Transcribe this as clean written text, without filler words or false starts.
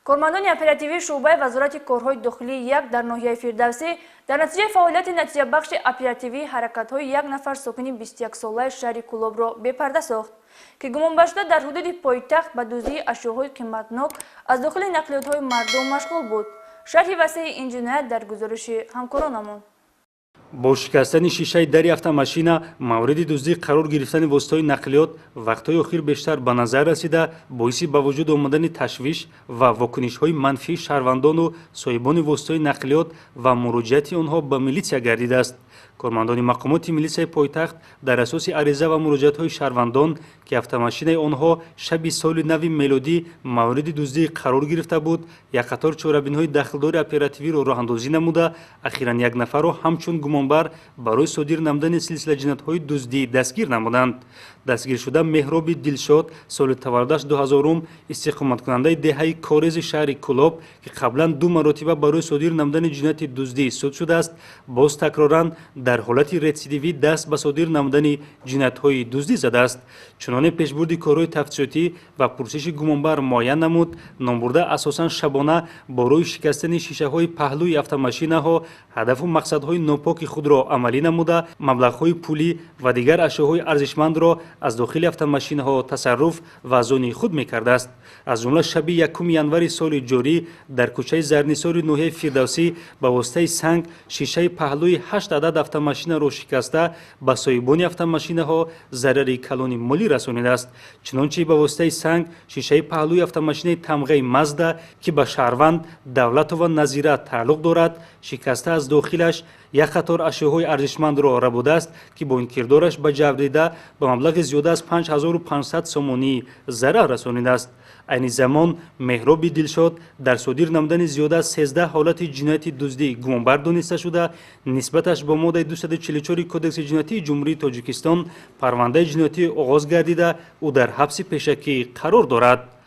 کارمندان اپراتیوی شعبه وزارت کارهای داخلی یک در ناحیه فردوسی در نتیجه فعالیت نتیجه بخش اپراتیوی حرکت‌های یک نفر ساکن 21 ساله شهر کلاب را بپرده ساخت که گمان بشده در حدود پایتخت به دزدی اشیاءهای قیمتناک از داخل نقلیات‌های مردم مشغول بود. شرح وسیع این جنایت در گزارش همکارانمان. با شکستن شیشه در автомашина مورد دزدی قرار گرفتن واسطه نقلیات وقتهای اخیر بیشتر به نظر رسیده باعث به وجود آمدن تشویش و واکنش های منفی شهروندان و صاحبان واسطه نقلیات و مراجعت آنها به میلیسیا گردیده است. کارمندان مقامات میلیسیای پایتخت در اساس عریضه و مراجعت های شهروندان که автомашина آنها شب سال نو میلادی مورد دزدی قرار گرفته بود، یک قطار چاره‌بین‌های داخلدار اپراتیوی را راه اندازی نموده اخیراً یک نفر را همچون گمانبر برای صادر نمودن سلسله جنایت‌های دزدی دستگیر نمودند. دستگیر شده مهراب دلشاد سال تولدش 2000 استقامت کننده دهه کارز شهر کلاب که قبلا 2 مرتبه برای صادر نمودن جنایت دزدی صادر شده است، باز تکراراً در حالت رسیدگی دست به صادر نمودن جنایت‌های دزدی زده است. چنانچه پیشبرد کارهای تفتیشاتی و پرسش گمانبر معین نمود، نامبرده اساساً شبانه برای شکستن شیشه‌های پهلوی автомашинаها هدف و مقصدهای ناپاک خود را عملی نموده، مبلغ‌های پولی و دیگر اشیاءهای ارزشمند را از داخل автомашинаها تصرف و از آن خود می‌کرده است. از جمله شب 1 ینور سال جاری در کوچه زرنیسار ناحیه فردوسی به واسطه سنگ شیشه پهلوی 8 عدد автомашина را شکسته به صاحبان автомашинаها ضرر کلان مالی رسانیده است. چنانچه به واسطه سنگ شیشه پهلوی автомашина تمغه مزدا که به شهروند دولت و نظیره تعلق دارد شکسته از داخلش یک قطار اشیاءهای ارزشمند را ربوده است که با این کردارش به جبریده به مبلغ زیاده از 5500 سومانی ضرر رسانیده است. این زمان مهراب دلشاد در صادر نمودن زیاده از 13 حالت جنایت دزدی گمانبر دانسته شده، نسبتش با ماده 244 کدکس جنایتی جمهوری تاجیکستان پرونده جنایتی آغاز گردیده او در حبس پیشکی قرار دارد.